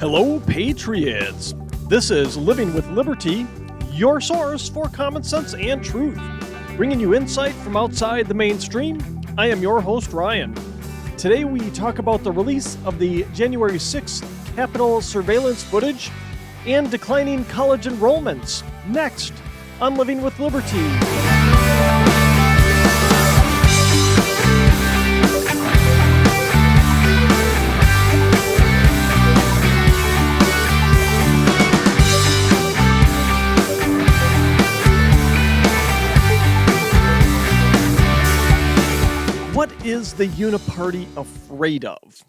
Hello, Patriots! This is Living with Liberty, your source for common sense and truth. Bringing you insight from outside the mainstream, I am your host, Ryan. Today we talk about the release of the January 6th Capitol surveillance footage and declining college enrollments. Next on Living with Liberty. What is the Uniparty afraid of?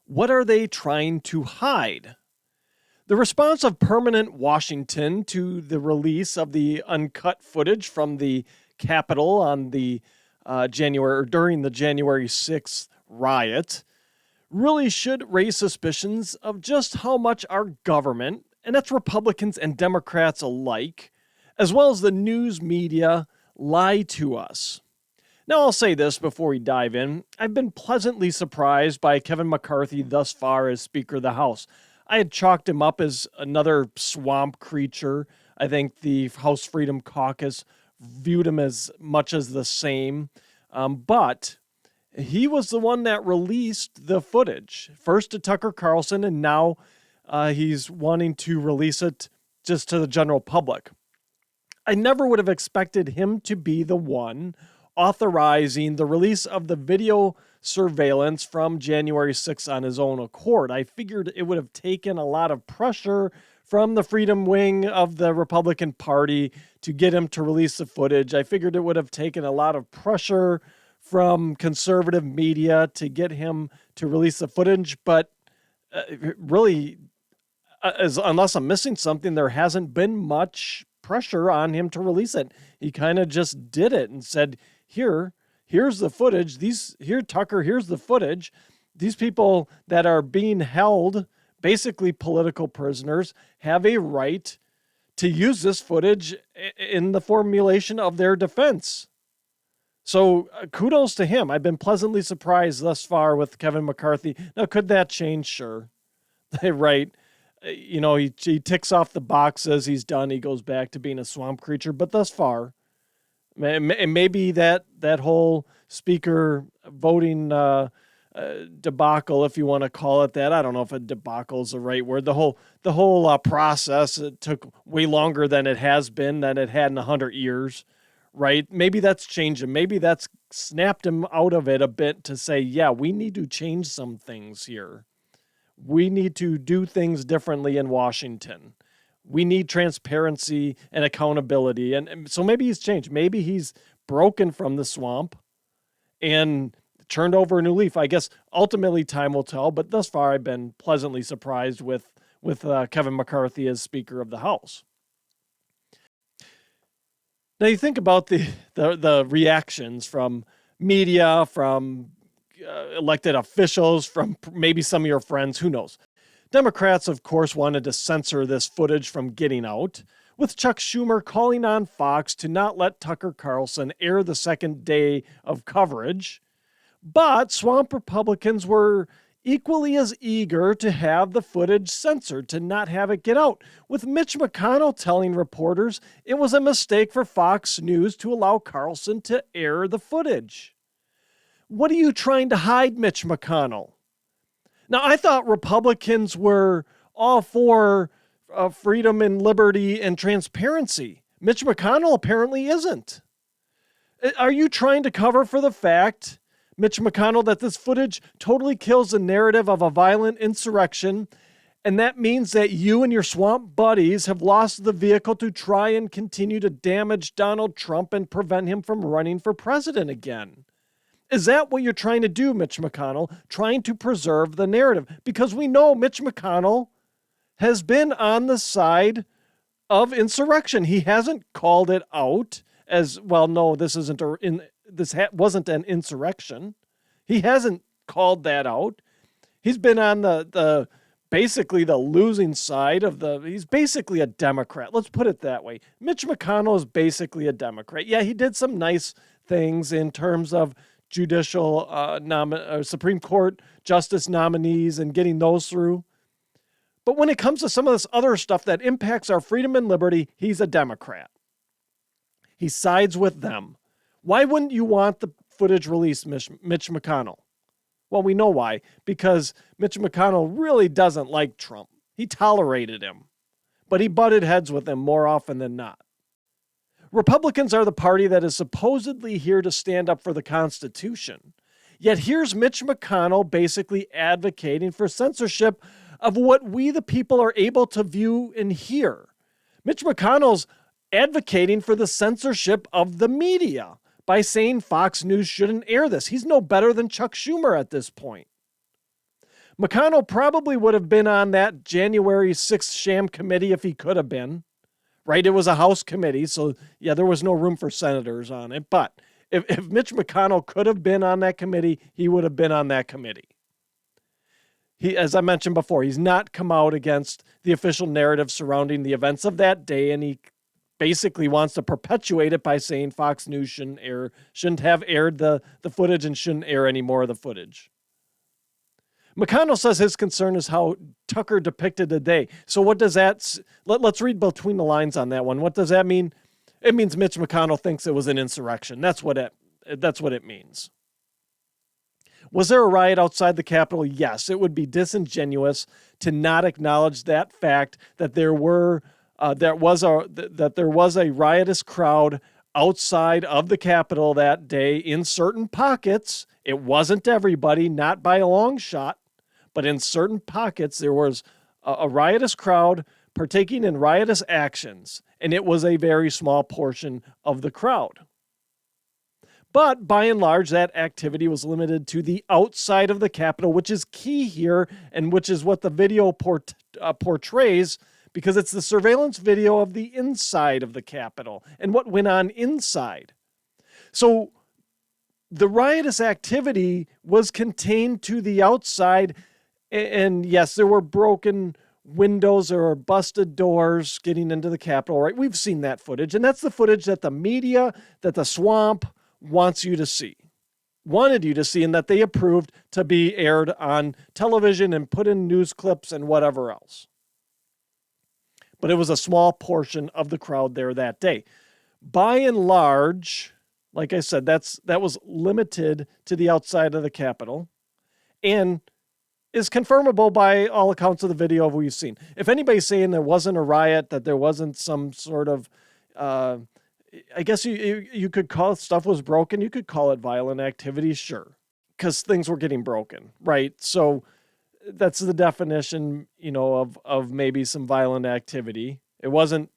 What are they trying to hide? The response of Permanent Washington to the release of the uncut footage from the Capitol on the during the January 6th riot really should raise suspicions of just how much our government, and that's Republicans and Democrats alike, as well as the news media, lie to us. Now, I'll say this before we dive in. I've been pleasantly surprised by Kevin McCarthy thus far as Speaker of the House. I had chalked him up as another swamp creature. I think the House Freedom Caucus viewed him as much as the same. But he was the one that released the footage, first to Tucker Carlson, and now he's wanting to release it just to the general public. I never would have expected him to be the one authorizing the release of the video surveillance from January 6th on his own accord. I figured it would have taken a lot of pressure from the Freedom Wing of the Republican Party to get him to release the footage. I figured it would have taken a lot of pressure from conservative media to get him to release the footage, but really, unless I'm missing something, there hasn't been much pressure on him to release it. He kind of just did it and said, here's the footage. Tucker, here's the footage. These people that are being held, basically political prisoners, have a right to use this footage in the formulation of their defense. So kudos to him. I've been pleasantly surprised thus far with Kevin McCarthy. Now, could that change? Sure. Right. You know, he ticks off the boxes. He's done. He goes back to being a swamp creature. But thus far, maybe that whole speaker voting debacle, if you want to call it that. I don't know if a debacle is the right word. The whole process, it took way longer than it has been, than it had in 100 years, right? Maybe that's changed him. Maybe that's snapped him out of it a bit to say, yeah, we need to change some things here. We need to do things differently in Washington. We need transparency and accountability. And so maybe he's changed. Maybe he's broken from the swamp and turned over a new leaf. I guess ultimately time will tell, but thus far I've been pleasantly surprised with Kevin McCarthy as Speaker of the House. Now you think about the reactions from media, from elected officials, from maybe some of your friends, who knows. Democrats, of course, wanted to censor this footage from getting out, with Chuck Schumer calling on Fox to not let Tucker Carlson air the second day of coverage. But swamp Republicans were equally as eager to have the footage censored, to not have it get out, with Mitch McConnell telling reporters it was a mistake for Fox News to allow Carlson to air the footage. What are you trying to hide, Mitch McConnell? Now, I thought Republicans were all for freedom and liberty and transparency. Mitch McConnell apparently isn't. Are you trying to cover for the fact, Mitch McConnell, that this footage totally kills the narrative of a violent insurrection, and that means that you and your swamp buddies have lost the vehicle to try and continue to damage Donald Trump and prevent him from running for president again? Is that what you're trying to do, Mitch McConnell, trying to preserve the narrative? Because we know Mitch McConnell has been on the side of insurrection. He hasn't called it out as, well, no, this wasn't an insurrection. He hasn't called that out. He's been on the basically the losing side of he's basically a Democrat. Let's put it that way. Mitch McConnell is basically a Democrat. Yeah, he did some nice things in terms of Supreme Court justice nominees and getting those through. But when it comes to some of this other stuff that impacts our freedom and liberty, he's a Democrat. He sides with them. Why wouldn't you want the footage released, Mitch McConnell? Well, we know why. Because Mitch McConnell really doesn't like Trump. He tolerated him, but he butted heads with him more often than not. Republicans are the party that is supposedly here to stand up for the Constitution. Yet here's Mitch McConnell basically advocating for censorship of what we the people are able to view and hear. Mitch McConnell's advocating for the censorship of the media by saying Fox News shouldn't air this. He's no better than Chuck Schumer at this point. McConnell probably would have been on that January 6th sham committee if he could have been, right? It was a House committee, so yeah, there was no room for senators on it. But if Mitch McConnell could have been on that committee, he would have been on that committee. He, as I mentioned before, he's not come out against the official narrative surrounding the events of that day, and he basically wants to perpetuate it by saying Fox News shouldn't have aired the footage and shouldn't air any more of the footage. McConnell says his concern is how Tucker depicted the day. So what does that, let's read between the lines on that one. What does that mean? It means Mitch McConnell thinks it was an insurrection. That's what it means. Was there a riot outside the Capitol? Yes. It would be disingenuous to not acknowledge that fact that there was a riotous crowd outside of the Capitol that day in certain pockets. It wasn't everybody, not by a long shot, but in certain pockets there was a riotous crowd partaking in riotous actions, and it was a very small portion of the crowd. But by and large, that activity was limited to the outside of the Capitol, which is key here and which is what the video portrays, because it's the surveillance video of the inside of the Capitol and what went on inside. So the riotous activity was contained to the outside, and yes, there were broken windows or busted doors getting into the Capitol, right? We've seen that footage, and that's the footage that the media, that the swamp wanted you to see, and that they approved to be aired on television and put in news clips and whatever else. But it was a small portion of the crowd there that day. By and large, like I said, that was limited to the outside of the Capitol and is confirmable by all accounts of the video we've seen. If anybody's saying there wasn't a riot, that there wasn't some sort of, I guess you could call it stuff was broken. You could call it violent activity, sure, because things were getting broken, right? So that's the definition, of maybe some violent activity. It wasn't,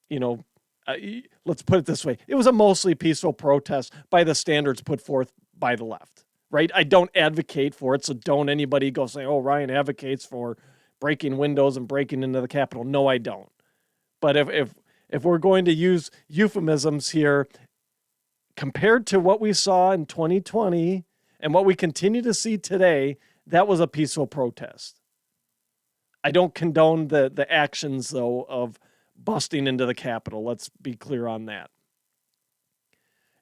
let's put it this way. It was a mostly peaceful protest by the standards put forth by the left, right? I don't advocate for it, so don't anybody go say, oh, Ryan advocates for breaking windows and breaking into the Capitol. No, I don't. But if we're going to use euphemisms here, compared to what we saw in 2020 and what we continue to see today, that was a peaceful protest. I don't condone the actions, though, of busting into the Capitol. Let's be clear on that.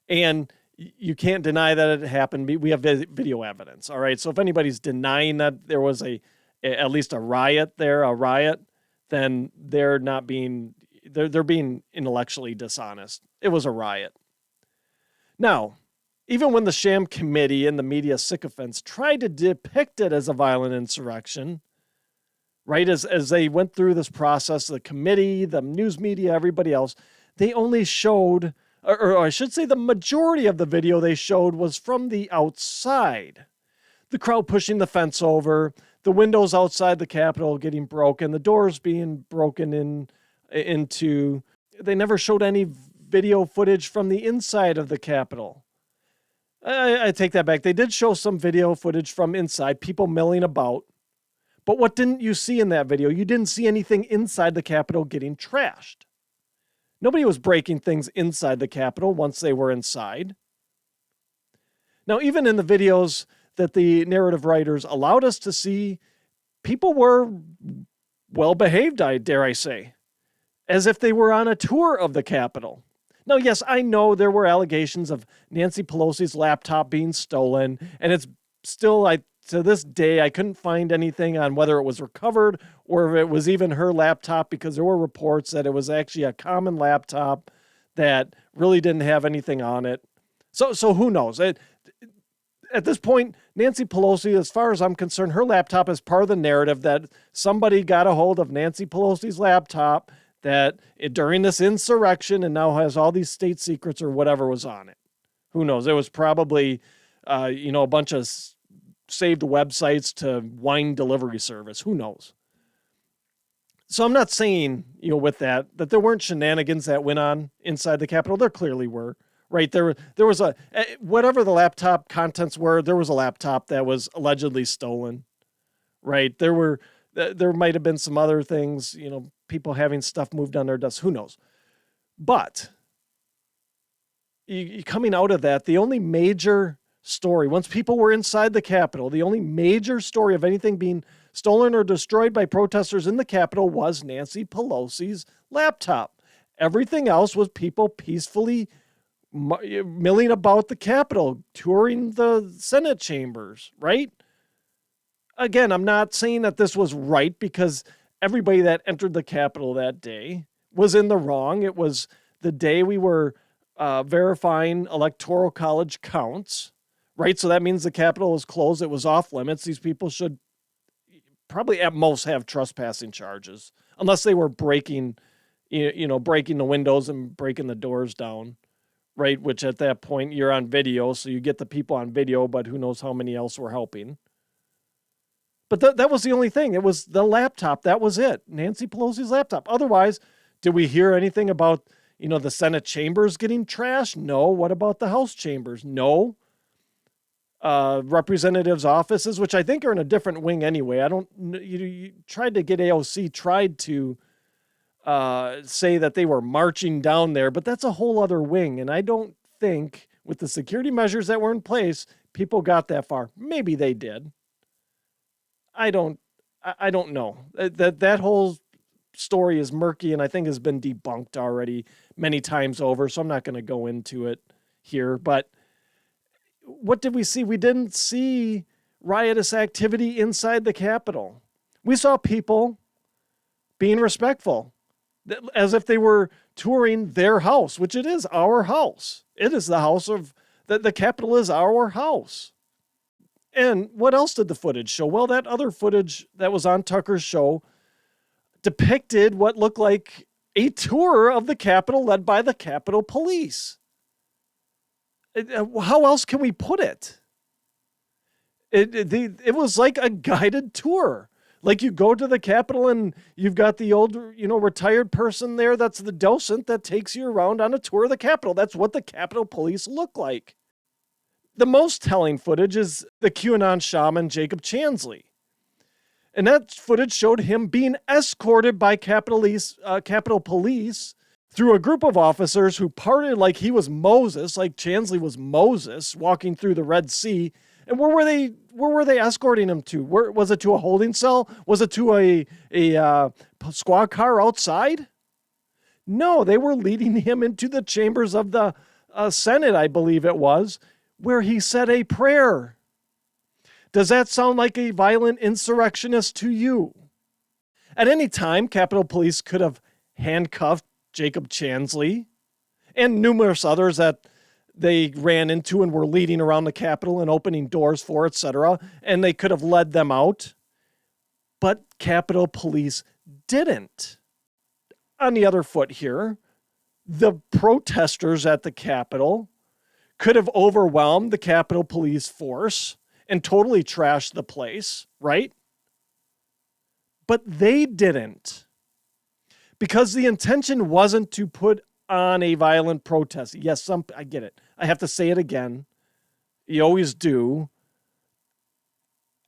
And you can't deny that it happened. We have video evidence, all right? So if anybody's denying that there was at least a riot, then they're not being... They're being intellectually dishonest. It was a riot. Now, even when the sham committee and the media sycophants tried to depict it as a violent insurrection, right, as they went through this process, the committee, the news media, everybody else, they only showed, or I should say the majority of the video they showed was from the outside. The crowd pushing the fence over, the windows outside the Capitol getting broken, the doors being broken into. They never showed any video footage from the inside of the Capitol. I take that back. They did show some video footage from inside, people milling about. But what didn't you see in that video? You didn't see anything inside the Capitol getting trashed. Nobody was breaking things inside the Capitol once they were inside. Now, even in the videos that the narrative writers allowed us to see, people were well behaved, dare I say, as if they were on a tour of the Capitol. Now, yes, I know there were allegations of Nancy Pelosi's laptop being stolen, and it's still, I to this day, I couldn't find anything on whether it was recovered or if it was even her laptop, because there were reports that it was actually a common laptop that really didn't have anything on it. So who knows? At this point, Nancy Pelosi, as far as I'm concerned, her laptop is part of the narrative that somebody got a hold of Nancy Pelosi's laptop during this insurrection and now has all these state secrets or whatever was on it. Who knows? It was probably, a bunch of saved websites to wine delivery service. Who knows? So I'm not saying, with that there weren't shenanigans that went on inside the Capitol. There clearly were. Right, there was whatever the laptop contents were, there was a laptop that was allegedly stolen. Right, there might have been some other things, people having stuff moved on their desks. Who knows? But coming out of that, the only major story, once people were inside the Capitol, the only major story of anything being stolen or destroyed by protesters in the Capitol was Nancy Pelosi's laptop. Everything else was people peacefully milling about the Capitol, touring the Senate chambers, right? Again, I'm not saying that this was right, because everybody that entered the Capitol that day was in the wrong. It was the day we were verifying Electoral College counts, right? So that means the Capitol was closed. It was off limits. These people should probably at most have trespassing charges, unless they were breaking the windows and breaking the doors down. Right, which at that point you're on video, so you get the people on video, but who knows how many else were helping. But that was the only thing. It was the laptop. That was it. Nancy Pelosi's laptop. Otherwise, did we hear anything about, the Senate chambers getting trashed? No. What about the House chambers? No. Representatives' offices, which I think are in a different wing anyway. You tried to get AOC, tried to say that they were marching down there, but that's a whole other wing. And I don't think with the security measures that were in place, people got that far. Maybe they did. I don't know. That whole story is murky and I think has been debunked already many times over. So I'm not going to go into it here, but what did we see? We didn't see riotous activity inside the Capitol. We saw people being respectful, as if they were touring their house, which it is our house. It is the house of the Capitol is our house. And what else did the footage show? Well, that other footage that was on Tucker's show depicted what looked like a tour of the Capitol led by the Capitol Police. How else can we put it? It was like a guided tour. Like you go to the Capitol and you've got the old, retired person there. That's the docent that takes you around on a tour of the Capitol. That's what the Capitol Police look like. The most telling footage is the QAnon shaman, Jacob Chansley. And that footage showed him being escorted by Capitol Police through a group of officers who parted like he was Moses, like Chansley was Moses walking through the Red Sea. And where were they escorting him to? Was it to a holding cell? Was it to a squad car outside? No, they were leading him into the chambers of the Senate, I believe it was, where he said a prayer. Does that sound like a violent insurrectionist to you? At any time, Capitol Police could have handcuffed Jacob Chansley and numerous others that they ran into and were leading around the Capitol and opening doors for, etc. And they could have led them out. But Capitol Police didn't. On the other foot here, the protesters at the Capitol could have overwhelmed the Capitol Police force and totally trashed the place, right? But they didn't. Because the intention wasn't to put on a violent protest. Yes, I get it. I have to say it again. You always do.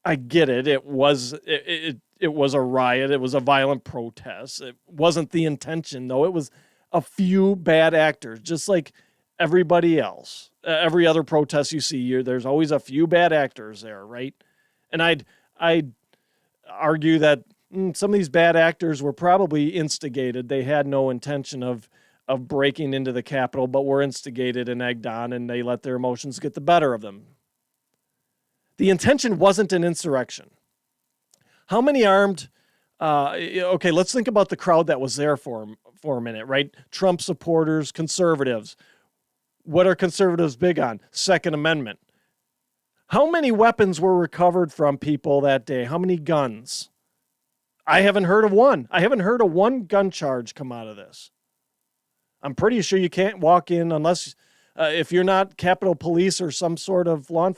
I get it. It was a riot. It was a violent protest. It wasn't the intention, though. It was a few bad actors, just like everybody else. Every other protest you see, there's always a few bad actors there, right? And I'd argue that some of these bad actors were probably instigated. They had no intention of breaking into the Capitol, but were instigated and egged on, and they let their emotions get the better of them. The intention wasn't an insurrection. How many armed, okay, let's think about the crowd that was there for a minute, right? Trump supporters, conservatives. What are conservatives big on? Second Amendment. How many weapons were recovered from people that day? How many guns? I haven't heard of one. I haven't heard of one gun charge come out of this. I'm pretty sure you can't walk in unless, if you're not Capitol Police or some sort of law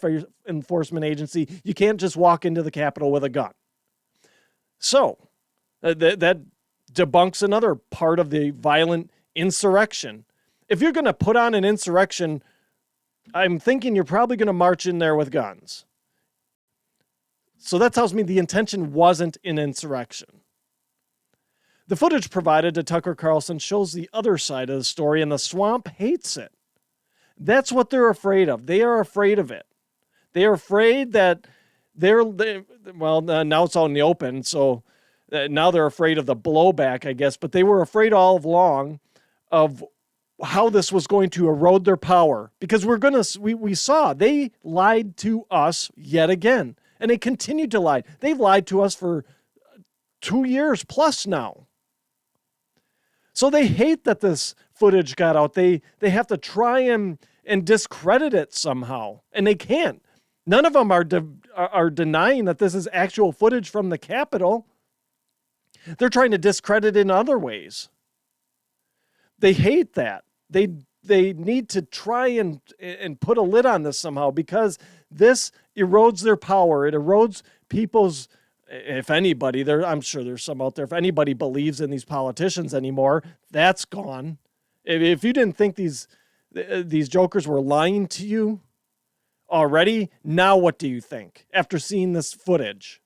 enforcement agency, you can't just walk into the Capitol with a gun. So that debunks another part of the violent insurrection. If you're going to put on an insurrection, I'm thinking you're probably going to march in there with guns. So that tells me the intention wasn't an insurrection. The footage provided to Tucker Carlson shows the other side of the story, and the swamp hates it. That's what they're afraid of. They are afraid of it. They are afraid that now it's out in the open, so now they're afraid of the blowback, I guess, but they were afraid all along of how this was going to erode their power, because we saw they lied to us yet again, and they continued to lie. They've lied to us for 2 years plus now. So they hate that this footage got out. They have to try and discredit it somehow, and they can't. None of them are denying that this is actual footage from the Capitol. They're trying to discredit it in other ways. They hate that. They need to try and put a lid on this somehow, because this erodes their power. It erodes people's, if anybody, I'm sure there's some out there, if anybody believes in these politicians anymore, that's gone. If you didn't think these jokers were lying to you already, now what do you think after seeing this footage?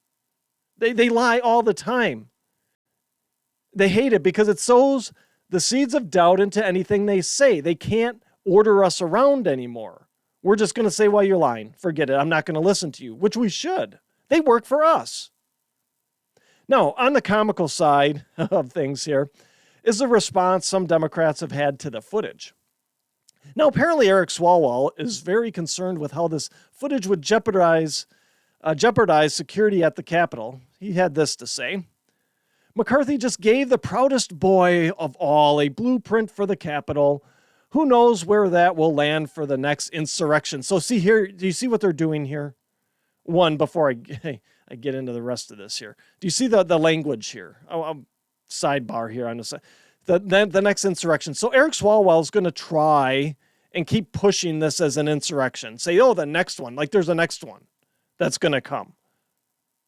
They lie all the time. They hate it because it sows the seeds of doubt into anything they say. They can't order us around anymore. We're just going to say, well, you're lying. Forget it. I'm not going to listen to you, which we should. They work for us. Now, on the comical side of things here is the response some Democrats have had to the footage. Now, apparently Eric Swalwell is very concerned with how this footage would jeopardize security at the Capitol. He had this to say: McCarthy just gave the proudest boy of all a blueprint for the Capitol. Who knows where that will land for the next insurrection? So see here, do you see what they're doing here? One, before I get into the rest of this here. Do you see the language here? I'll sidebar here on the side. The next insurrection. So Eric Swalwell is going to try and keep pushing this as an insurrection. Say, oh, the next one. Like there's a next one that's going to come.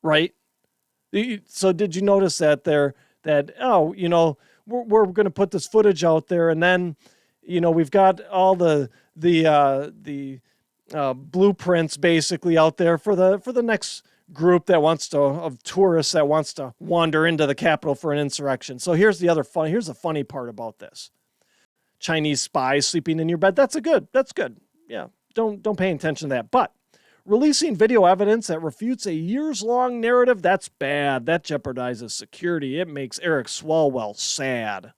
Right? So did you notice that there, we're going to put this footage out there, and then, we've got all the blueprints basically out there for the next group of tourists that wants to wander into the Capitol for an insurrection. So here's the funny part about this. Chinese spies sleeping in your bed. That's good. Yeah. Don't pay attention to that. But releasing video evidence that refutes a years-long narrative, that's bad. That jeopardizes security. It makes Eric Swalwell sad.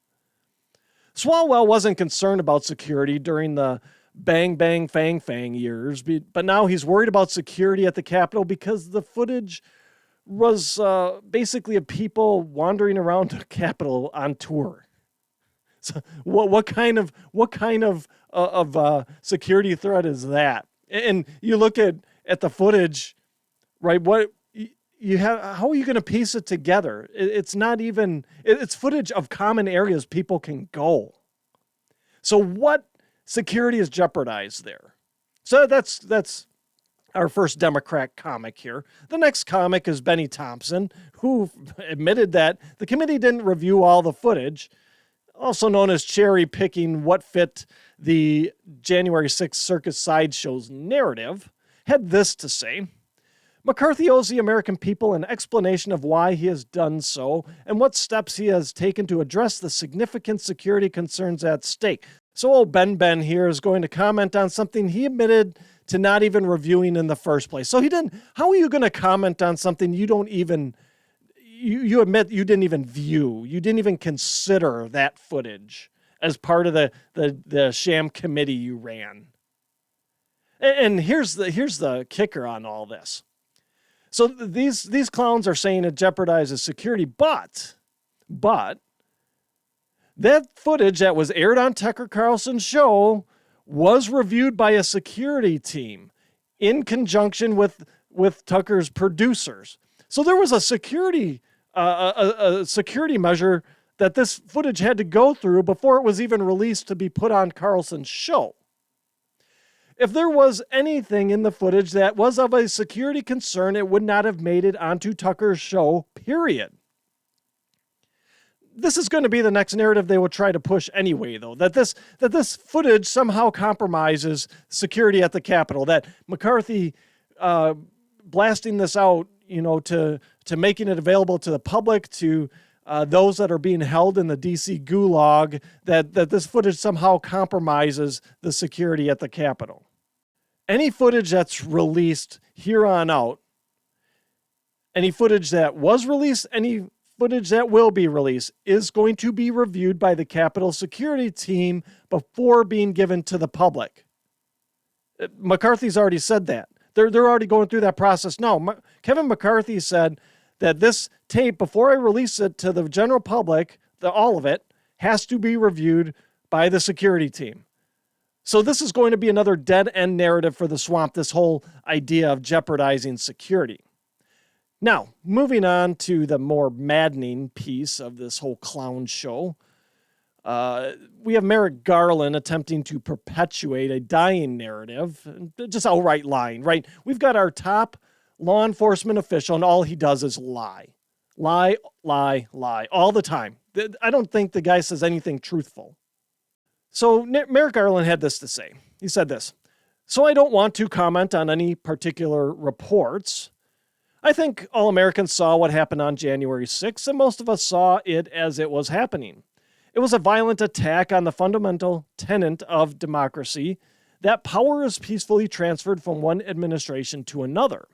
Swalwell wasn't concerned about security during the bang, bang, fang, fang years, but now he's worried about security at the Capitol because the footage was basically of people wandering around the Capitol on tour. So what kind of security threat is that? And you look at the footage, right? How are you going to piece it together? It's footage of common areas people can go. So what security is jeopardized there? So that's our first Democrat comic here. The next comic is Benny Thompson, who admitted that the committee didn't review all the footage, also known as cherry picking what fit the January 6th circus sideshow's narrative, had this to say: McCarthy owes the American people an explanation of why he has done so and what steps he has taken to address the significant security concerns at stake. So old Ben here is going to comment on something he admitted to not even reviewing in the first place. So how are you going to comment on something you don't even, you admit you didn't even view, you didn't even consider that footage as part of the sham committee you ran? And here's the kicker on all this. So these clowns are saying it jeopardizes security, but that footage that was aired on Tucker Carlson's show was reviewed by a security team in conjunction with Tucker's producers. So there was a security measure that this footage had to go through before it was even released to be put on Carlson's show. If there was anything in the footage that was of a security concern, it would not have made it onto Tucker's show, period. This is going to be the next narrative they will try to push anyway, though, that this footage somehow compromises security at the Capitol, that McCarthy blasting this out, to making it available to the public, to those that are being held in the DC gulag, that this footage somehow compromises the security at the Capitol. Any footage that's released here on out, any footage that was released, any footage that will be released is going to be reviewed by the Capitol security team before being given to the public. McCarthy's already said that. They're already going through that process now. Kevin McCarthy said that this tape, before I release it to the general public, all of it, has to be reviewed by the security team. So this is going to be another dead-end narrative for the swamp, this whole idea of jeopardizing security. Now, moving on to the more maddening piece of this whole clown show, we have Merrick Garland attempting to perpetuate a dying narrative, just outright lying, right? We've got our top law enforcement official, and all he does is lie. Lie, lie, lie, all the time. I don't think the guy says anything truthful. So Merrick Garland had this to say. He said this: "So I don't want to comment on any particular reports. I think all Americans saw what happened on January 6th, and most of us saw it as it was happening. It was a violent attack on the fundamental tenet of democracy, that power is peacefully transferred from one administration to another.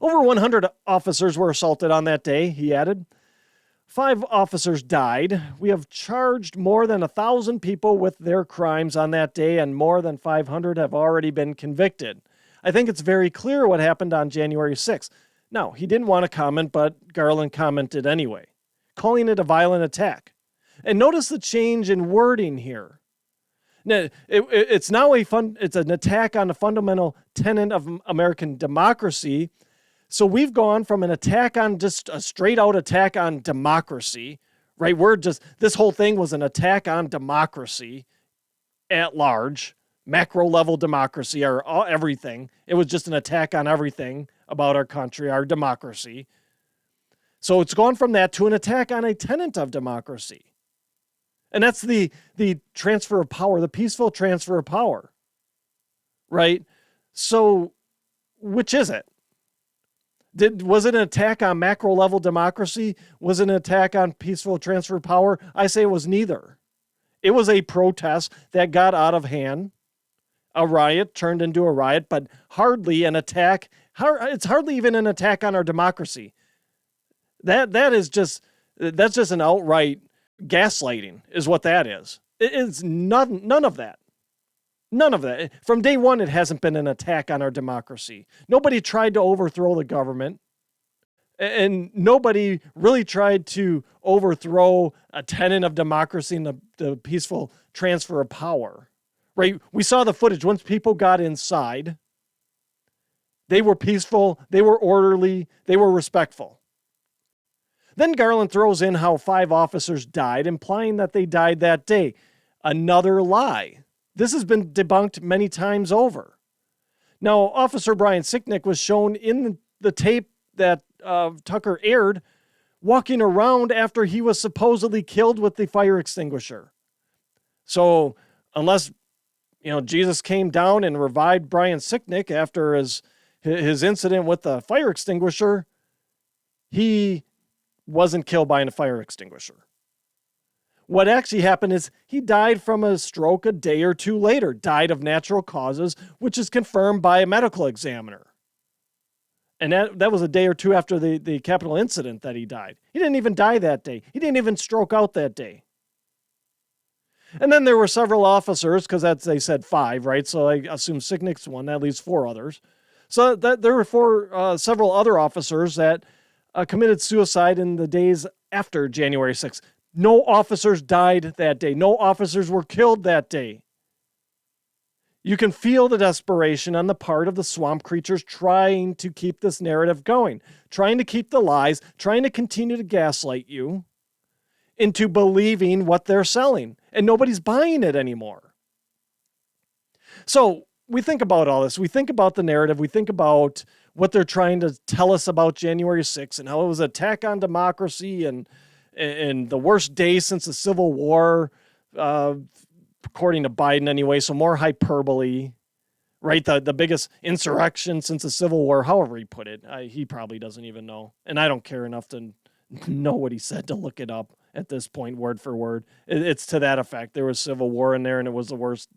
Over 100 officers were assaulted on that day," he added. 5 officers died. We have charged more than 1,000 people with their crimes on that day, and more than 500 have already been convicted. I think it's very clear what happened on January 6th. Now, he didn't want to comment, but Garland commented anyway, calling it a violent attack. And notice the change in wording here. Now, it's now it's an attack on the fundamental tenet of American democracy. So we've gone from an attack on just a straight out attack on democracy, right? This whole thing was an attack on democracy at large, macro level democracy, or everything. It was just an attack on everything about our country, our democracy. So it's gone from that to an attack on a tenet of democracy. And that's the transfer of power, the peaceful transfer of power, right? So which is it? Was it an attack on macro level democracy? Was it an attack on peaceful transfer of power? I say it was neither. It was a protest that got out of hand. A riot turned into a riot, but hardly an attack. It's hardly even an attack on our democracy. That's just an outright gaslighting is what that is. It is none of that. None of that. From day one, it hasn't been an attack on our democracy. Nobody tried to overthrow the government, and nobody really tried to overthrow a tenet of democracy and the peaceful transfer of power, right? We saw the footage. Once people got inside, they were peaceful, they were orderly, they were respectful. Then Garland throws in how 5 officers died, implying that they died that day. Another lie. This has been debunked many times over. Now, Officer Brian Sicknick was shown in the tape that Tucker aired walking around after he was supposedly killed with the fire extinguisher. So unless, Jesus came down and revived Brian Sicknick after his incident with the fire extinguisher, he wasn't killed by a fire extinguisher. What actually happened is he died from a stroke a day or two later, died of natural causes, which is confirmed by a medical examiner. And that was a day or two after the Capitol incident that he died. He didn't even die that day. He didn't even stroke out that day. And then there were several officers, because they said 5, right? So I assume Sicknick's one. That leaves 4 others. So that there were several other officers that committed suicide in the days after January 6th. No officers died that day. No officers were killed that day. You can feel the desperation on the part of the swamp creatures trying to keep this narrative going, trying to keep the lies, trying to continue to gaslight you into believing what they're selling. And nobody's buying it anymore. So we think about all this. We think about the narrative. We think about what they're trying to tell us about January 6th and how it was an attack on democracy and the worst day since the Civil War, according to Biden anyway, so more hyperbole, right? The biggest insurrection since the Civil War, however he put it. He probably doesn't even know. And I don't care enough to know what he said to look it up at this point, word for word. It's to that effect. There was Civil War in there, and it was the worst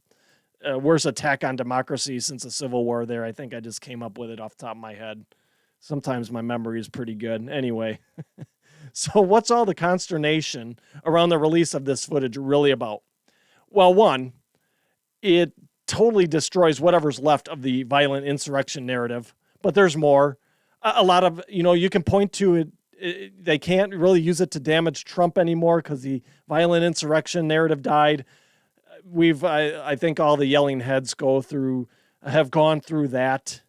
attack on democracy since the Civil War there. I think I just came up with it off the top of my head. Sometimes my memory is pretty good. Anyway, so what's all the consternation around the release of this footage really about? Well, one, it totally destroys whatever's left of the violent insurrection narrative, but there's more. A lot of, you can point to it. They can't really use it to damage Trump anymore because the violent insurrection narrative died. I think all the yelling heads have gone through that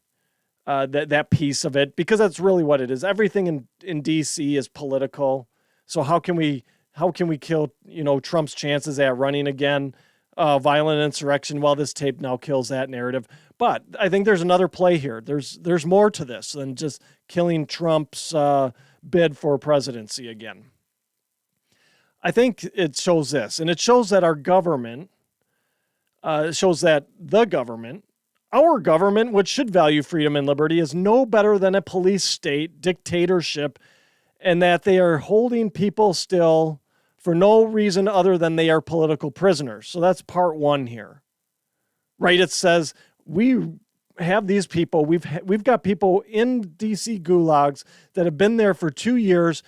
piece of it, because that's really what it is. Everything in DC is political. So how can we kill, Trump's chances at running again? Violent insurrection. Well, this tape now kills that narrative. But I think there's another play here. There's more to this than just killing Trump's bid for presidency again. I think it shows this, and it shows that our government, our government, which should value freedom and liberty, is no better than a police state dictatorship, and that they are holding people still for no reason other than they are political prisoners. So that's part one here, right? It says we have these people. We've got people in DC gulags that have been there for 2 years,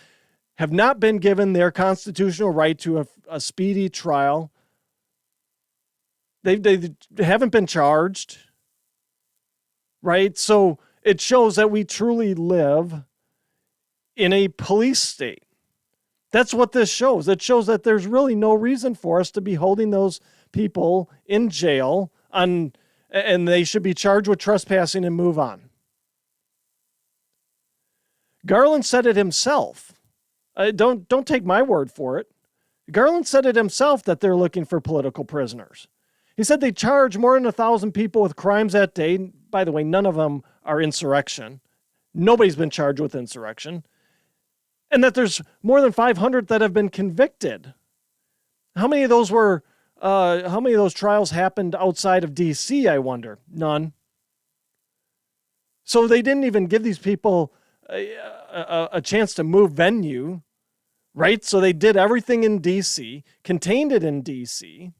have not been given their constitutional right to a speedy trial. They haven't been charged, right? So it shows that we truly live in a police state. That's what this shows. It shows that there's really no reason for us to be holding those people in jail and they should be charged with trespassing and move on. Garland said it himself. Don't take my word for it. Garland said it himself that they're looking for political prisoners. He said they charged more than 1,000 people with crimes that day. By the way, none of them are insurrection. Nobody's been charged with insurrection. And that there's more than 500 that have been convicted. How many of those trials happened outside of DC, I wonder? None. So they didn't even give these people a chance to move venue, right? So they did everything in DC, contained it in DC.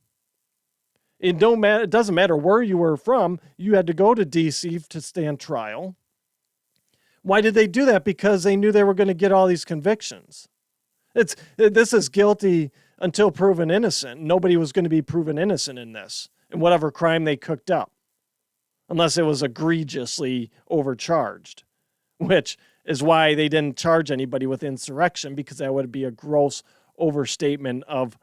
It doesn't matter where you were from. You had to go to DC to stand trial. Why did they do that? Because they knew they were going to get all these convictions. This is guilty until proven innocent. Nobody was going to be proven innocent in this, in whatever crime they cooked up, unless it was egregiously overcharged, which is why they didn't charge anybody with insurrection, because that would be a gross overstatement of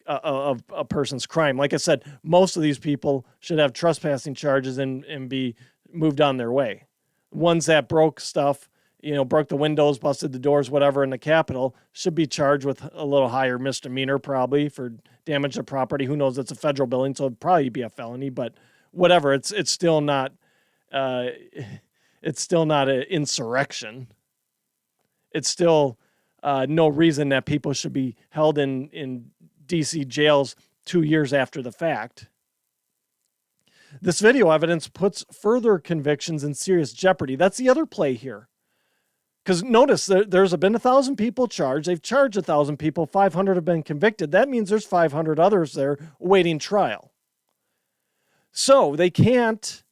a person's crime. Like I said, most of these people should have trespassing charges and be moved on their way. Ones that broke stuff, broke the windows, busted the doors, whatever in the Capitol, should be charged with a little higher misdemeanor probably for damage to property. Who knows? It's a federal building, so it'd probably be a felony, but whatever. It's still not an insurrection. It's still no reason that people should be held in DC jails 2 years after the fact. This video evidence puts further convictions in serious jeopardy. That's the other play here. Because notice, there's been 1,000 people charged. They've charged 1,000 people. 500 have been convicted. That means there's 500 others there awaiting trial. So they can't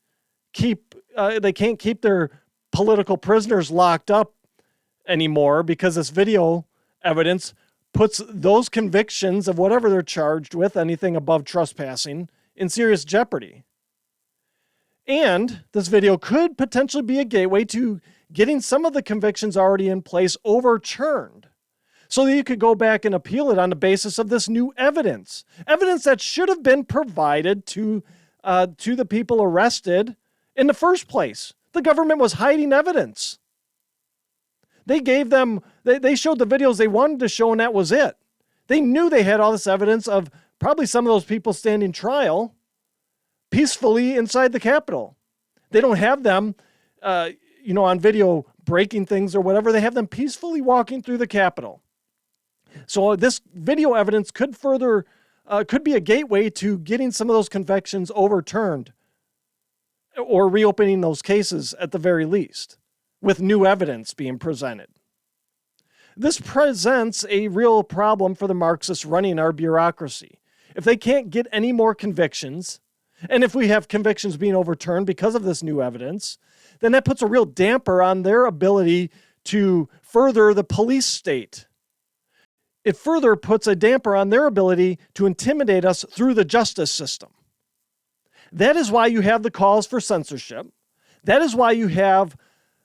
keep their political prisoners locked up anymore, because this video evidence puts those convictions of whatever they're charged with, anything above trespassing, in serious jeopardy. And this video could potentially be a gateway to getting some of the convictions already in place overturned, so that you could go back and appeal it on the basis of this new evidence. Evidence that should have been provided to the people arrested in the first place. The government was hiding evidence. They gave them, they showed the videos they wanted to show, and that was it. They knew they had all this evidence of probably some of those people standing trial peacefully inside the Capitol. They don't have them, on video breaking things or whatever. They have them peacefully walking through the Capitol. So this video evidence could be a gateway to getting some of those convictions overturned or reopening those cases at the very least, with new evidence being presented. This presents a real problem for the Marxists running our bureaucracy. If they can't get any more convictions, and if we have convictions being overturned because of this new evidence, then that puts a real damper on their ability to further the police state. It further puts a damper on their ability to intimidate us through the justice system. That is why you have the calls for censorship. That is why you have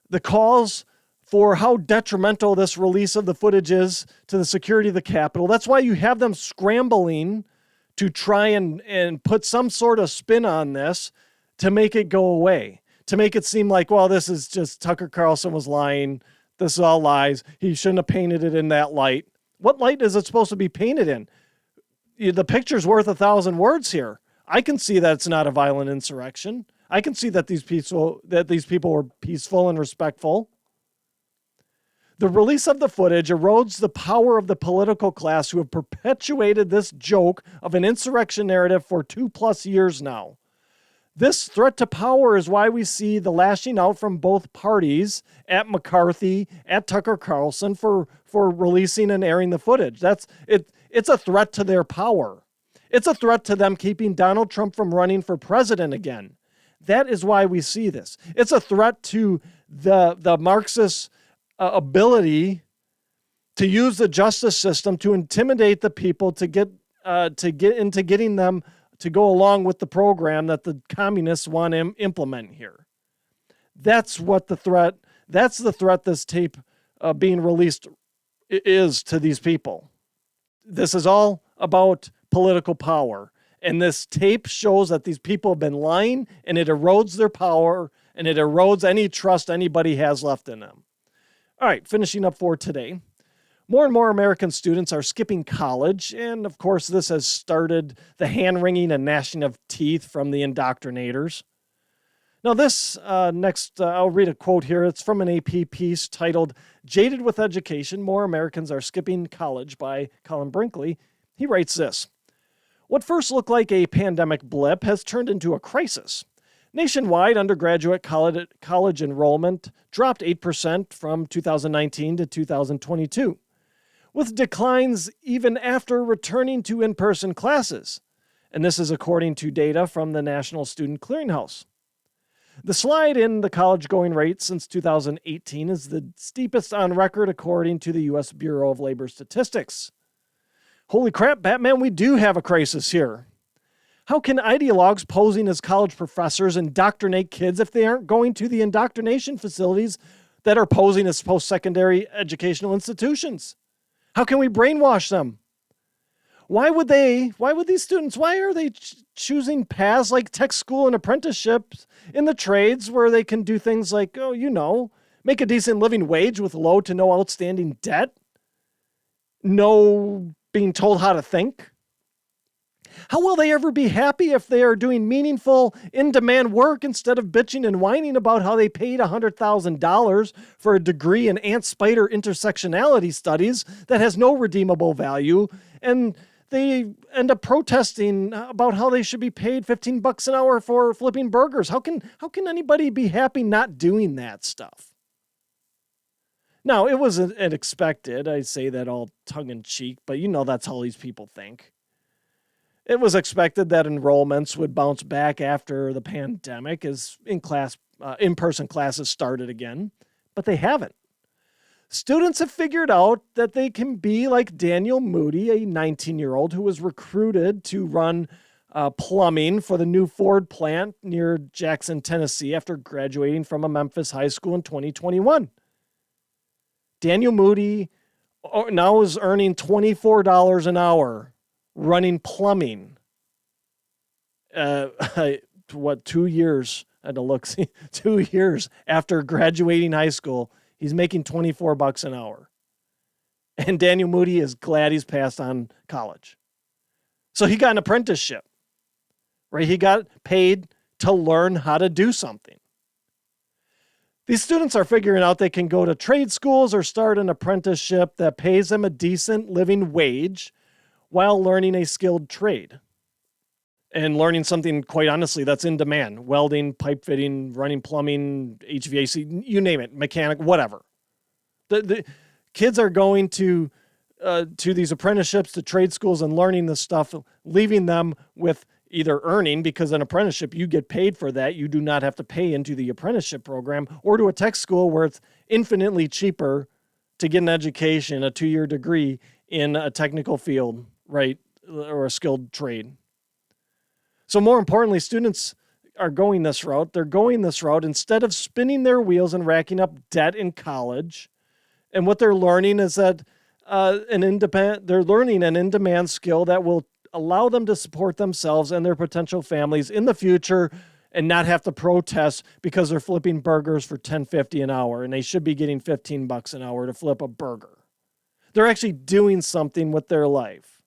the calls for how detrimental this release of the footage is to the security of the Capitol. That's why you have them scrambling to try and put some sort of spin on this to make it go away, to make it seem like, well, this is just Tucker Carlson was lying. This is all lies. He shouldn't have painted it in that light. What light is it supposed to be painted in? The picture's worth 1,000 words here. I can see that it's not a violent insurrection. I can see that these people were peaceful and respectful. The release of the footage erodes the power of the political class who have perpetuated this joke of an insurrection narrative for 2+ years now. This threat to power is why we see the lashing out from both parties at McCarthy, at Tucker Carlson for releasing and airing the footage. It's a threat to their power. It's a threat to them keeping Donald Trump from running for president again. That is why we see this. It's a threat to the Marxist ability to use the justice system to intimidate the people to get into getting them to go along with the program that the communists want to implement here. That's the threat this tape being released is to these people. This is all about political power. And this tape shows that these people have been lying, and it erodes their power, and it erodes any trust anybody has left in them. All right, finishing up for today. More and more American students are skipping college, and of course this has started the hand-wringing and gnashing of teeth from the indoctrinators. Now this I'll read a quote here. It's from an AP piece titled, "Jaded with Education, More Americans Are Skipping College" by Colin Brinkley. He writes this: "What first looked like a pandemic blip has turned into a crisis. Nationwide undergraduate college enrollment dropped 8% from 2019 to 2022, with declines even after returning to in-person classes. And this is according to data from the National Student Clearinghouse. The slide in the college-going rate since 2018 is the steepest on record according to the U.S. Bureau of Labor Statistics. Holy crap, Batman, we do have a crisis here. How can ideologues posing as college professors indoctrinate kids if they aren't going to the indoctrination facilities that are posing as post-secondary educational institutions? How can we brainwash them? Why are they choosing paths like tech school and apprenticeships in the trades where they can do things like, make a decent living wage with low to no outstanding debt? No being told how to think? How will they ever be happy if they are doing meaningful, in-demand work instead of bitching and whining about how they paid $100,000 for a degree in ant spider intersectionality studies that has no redeemable value, and they end up protesting about how they should be paid $15 an hour for flipping burgers? How can anybody be happy not doing that stuff? Now, it was expected. I say that all tongue-in-cheek, but that's how these people think. It was expected that enrollments would bounce back after the pandemic as in-person classes started again, but they haven't. Students have figured out that they can be like Daniel Moody, a 19-year-old who was recruited to run plumbing for the new Ford plant near Jackson, Tennessee, after graduating from a Memphis high school in 2021. Daniel Moody now is earning $24 an hour running plumbing. 2 years? I had to look. 2 years after graduating high school, he's making $24 an hour. And Daniel Moody is glad he's passed on college. So he got an apprenticeship, right? He got paid to learn how to do something. These students are figuring out they can go to trade schools or start an apprenticeship that pays them a decent living wage while learning a skilled trade. And learning something, quite honestly, that's in demand. Welding, pipe fitting, running plumbing, HVAC, you name it, mechanic, whatever. The kids are going to these apprenticeships, to trade schools, and learning this stuff, leaving them with either earning, because an apprenticeship, you get paid for that. You do not have to pay into the apprenticeship program, or to a tech school where it's infinitely cheaper to get an education, a 2-year degree in a technical field, right, or a skilled trade. So more importantly, students are going this route. They're going this route instead of spinning their wheels and racking up debt in college. And what they're learning is that they're learning an in-demand skill that will allow them to support themselves and their potential families in the future and not have to protest because they're flipping burgers for $10.50 an hour, and they should be getting $15 an hour to flip a burger. They're actually doing something with their life,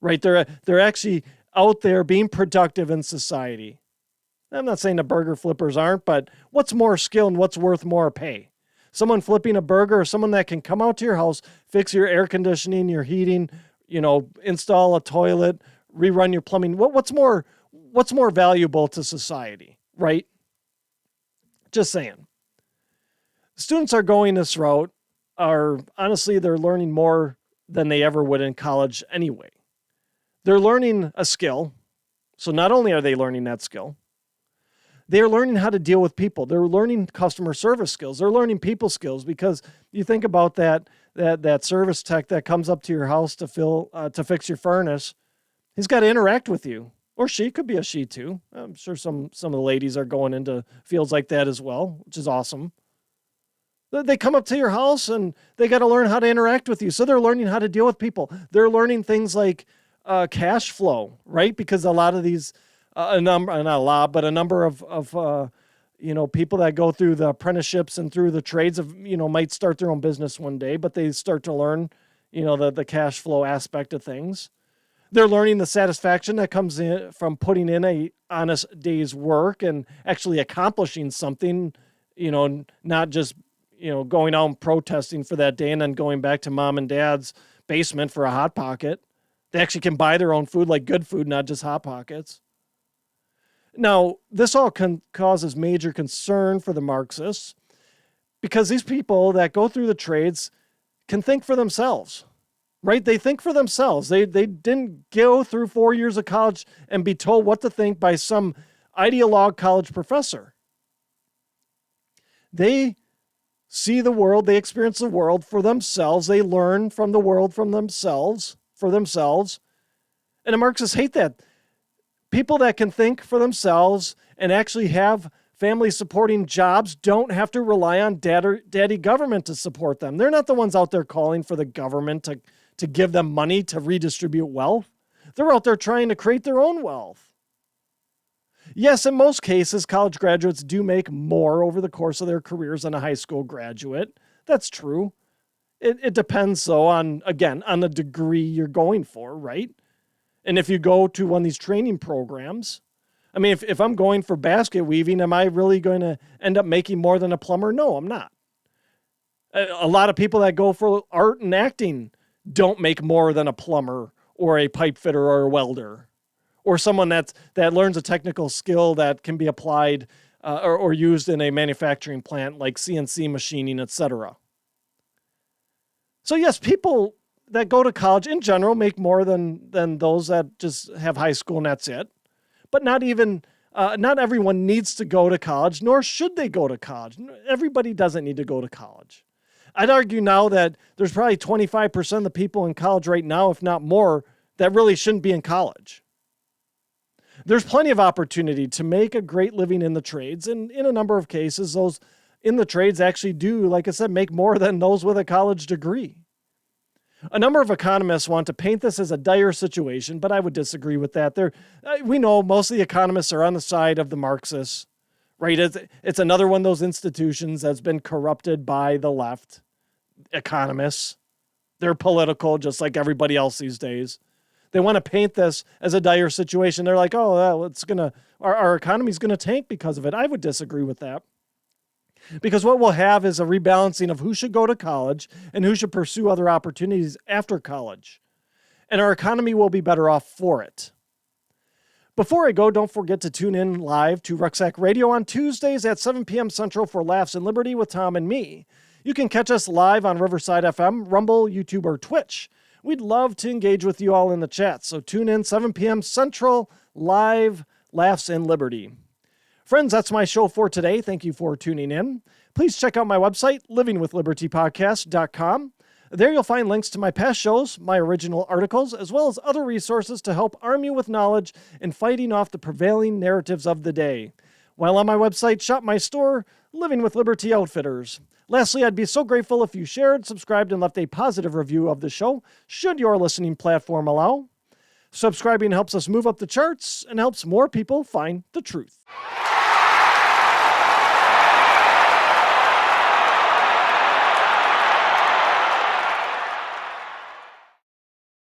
right? They're actually out there being productive in society. I'm not saying the burger flippers aren't, but what's more skill and what's worth more pay? Someone flipping a burger, or someone that can come out to your house, fix your air conditioning, your heating, install a toilet, rerun your plumbing. What's more valuable to society, right? Just saying. Students are going this route honestly, they're learning more than they ever would in college anyway. They're learning a skill. So not only are they learning that skill, they're learning how to deal with people. They're learning customer service skills. They're learning people skills, because you think about that service tech that comes up to your house to fix your furnace. He's got to interact with you, or she, could be a she too. I'm sure some of the ladies are going into fields like that as well, which is awesome. They come up to your house and they got to learn how to interact with you. So they're learning how to deal with people. They're learning things like cash flow, right? Because a lot of these, a number of people that go through the apprenticeships and through the trades might start their own business one day, but they start to learn, the cash flow aspect of things. They're learning the satisfaction that comes in from putting in a honest day's work and actually accomplishing something, not just, going out and protesting for that day and then going back to mom and dad's basement for a Hot Pocket. They actually can buy their own food, like good food, not just Hot Pockets. Now, this all causes major concern for the Marxists, because these people that go through the trades can think for themselves, right? They think for themselves. They didn't go through 4 years of college and be told what to think by some ideologue college professor. They see the world, they experience the world for themselves, they learn from the world for themselves. And the Marxists hate that. People that can think for themselves and actually have family supporting jobs don't have to rely on daddy government to support them. They're not the ones out there calling for the government to give them money to redistribute wealth. They're out there trying to create their own wealth. Yes, in most cases, college graduates do make more over the course of their careers than a high school graduate. That's true. It depends, though, on the degree you're going for, right? And if you go to one of these training programs, I mean, if I'm going for basket weaving, am I really going to end up making more than a plumber? No, I'm not. A lot of people that go for art and acting don't make more than a plumber or a pipe fitter or a welder, or someone that learns a technical skill that can be applied or used in a manufacturing plant like CNC machining, etc. So yes, people that go to college in general make more than those that just have high school and that's it. But not everyone needs to go to college, nor should they go to college. Everybody doesn't need to go to college. I'd argue now that there's probably 25% of the people in college right now, if not more, that really shouldn't be in college. There's plenty of opportunity to make a great living in the trades, and in a number of cases, those in the trades actually do, like I said, make more than those with a college degree. A number of economists want to paint this as a dire situation, but I would disagree with that. We know most of the economists are on the side of the Marxists, right? It's another one of those institutions that's been corrupted by the left. Economists, they're political just like everybody else these days. They want to paint this as a dire situation. They're like, oh, well, our economy's going to tank because of it. I would disagree with that. Because what we'll have is a rebalancing of who should go to college and who should pursue other opportunities after college. And our economy will be better off for it. Before I go, don't forget to tune in live to Rucksack Radio on Tuesdays at 7 p.m. Central for Laughs and Liberty with Tom and me. You can catch us live on Riverside FM, Rumble, YouTube, or Twitch. We'd love to engage with you all in the chat, so tune in 7 p.m. Central, live, Laughs and Liberty. Friends, that's my show for today. Thank you for tuning in. Please check out my website, livingwithlibertypodcast.com. There you'll find links to my past shows, my original articles, as well as other resources to help arm you with knowledge in fighting off the prevailing narratives of the day. While on my website, shop my store, Living with Liberty Outfitters. Lastly, I'd be so grateful if you shared, subscribed, and left a positive review of the show, should your listening platform allow. Subscribing helps us move up the charts and helps more people find the truth.